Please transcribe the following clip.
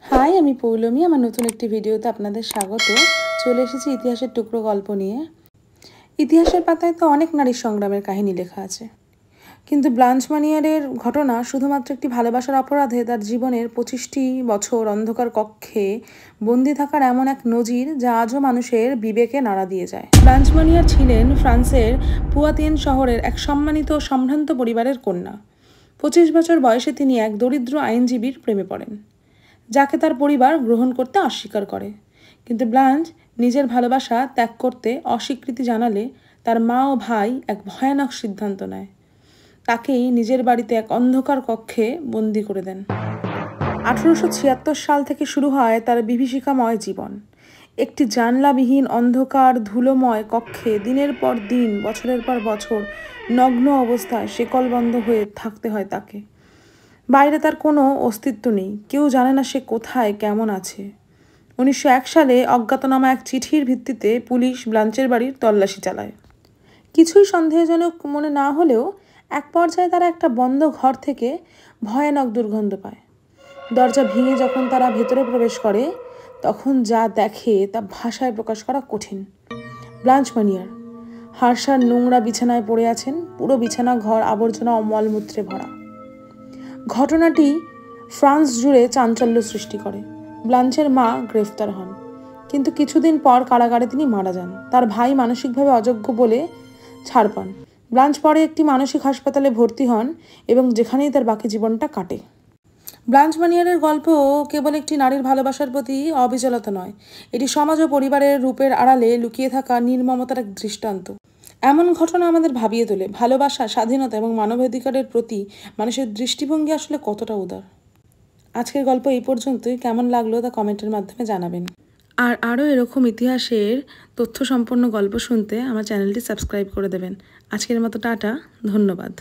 High, আমি পৌলমী। আমার নতুন একটি ভিডিওতে আপনাদের স্বাগত। চলে এসেছি ইতিহাসের টুকরো গল্প নিয়ে। ইতিহাসের পাতায় তো অনেক নারীর সংগ্রামের কাহিনী লেখা আছে, কিন্তু ব্লাঞ্চ মানিয়ারের ঘটনা শুধুমাত্র একটি ভালোবাসার অপরাধে তার জীবনের 25টি বছর অন্ধকার কক্ষে বন্দি থাকার এমন এক নজির যা আজও মানুষের বিবেকে নাড়া দিয়ে যায়। ব্লাঞ্চ মানিয়ার ছিলেন ফ্রান্সের পুয়াতিয়েন শহরের এক সম্মানিত ও সম্ভ্রান্ত পরিবারের কন্যা। 25 বছর বয়সে তিনি এক দরিদ্র আইনজীবীর প্রেমে পড়েন, যাকে তার পরিবার গ্রহণ করতে অস্বীকার করে। কিন্তু ব্লাঞ্চ নিজের ভালোবাসা ত্যাগ করতে অস্বীকৃতি জানালে তার মা ও ভাই এক ভয়ানক সিদ্ধান্ত নেয়। তাকেই নিজের বাড়িতে এক অন্ধকার কক্ষে বন্দি করে দেন। 1876 সাল থেকে শুরু হয় তার বিভীষিকাময় জীবন। একটি জানলাবিহীন অন্ধকার ধুলোময় কক্ষে দিনের পর দিন, বছরের পর বছর নগ্ন অবস্থায় শেকলবন্ধ হয়ে থাকতে হয় তাকে। বাইরে তার কোনো অস্তিত্ব নেই, কেউ জানে না সে কোথায়, কেমন আছে। 1901 সালে অজ্ঞাতনামা এক চিঠির ভিত্তিতে পুলিশ ব্লাঞ্চের বাড়ির তল্লাশি চালায়। কিছুই সন্দেহজনক মনে না হলেও এক পর্যায়ে তারা একটা বন্ধ ঘর থেকে ভয়ানক দুর্গন্ধ পায়। দরজা ভেঙে যখন তারা ভেতরে প্রবেশ করে, তখন যা দেখে তা ভাষায় প্রকাশ করা কঠিন। ব্লাঞ্চ মানিয়ার হার্শার নোংরা বিছানায় পড়ে আছেন, পুরো বিছানা ঘর আবর্জনা ও মলমূত্রে ভরা। ঘটনাটি ফ্রান্স জুড়ে চাঞ্চল্য সৃষ্টি করে। ব্লাঞ্চের মা গ্রেফতার হন, কিন্তু কিছুদিন পর কারাগারে তিনি মারা যান। তার ভাই মানসিকভাবে অযোগ্য বলে ছাড় পান। ব্লাঞ্চ পরে একটি মানসিক হাসপাতালে ভর্তি হন এবং যেখানেই তার বাকি জীবনটা কাটে। ব্লাঞ্চ মানিয়ারের গল্প কেবল একটি নারীর ভালোবাসার প্রতি অবিচলতা নয়, এটি সমাজ ও পরিবারের রূপের আড়ালে লুকিয়ে থাকা নির্মমতার এক দৃষ্টান্ত। এমন ঘটনা আমাদের ভাবিয়ে তোলে ভালোবাসা, স্বাধীনতা এবং মানবাধিকারের প্রতি মানুষের দৃষ্টিভঙ্গি আসলে কতটা উদার। আজকের গল্প এই পর্যন্তই। কেমন লাগলো তা কমেন্টের মাধ্যমে জানাবেন। আর আরও এরকম ইতিহাসের তথ্য সম্পন্ন গল্প শুনতে আমার চ্যানেলটি সাবস্ক্রাইব করে দেবেন। আজকের মতো টাটা, ধন্যবাদ।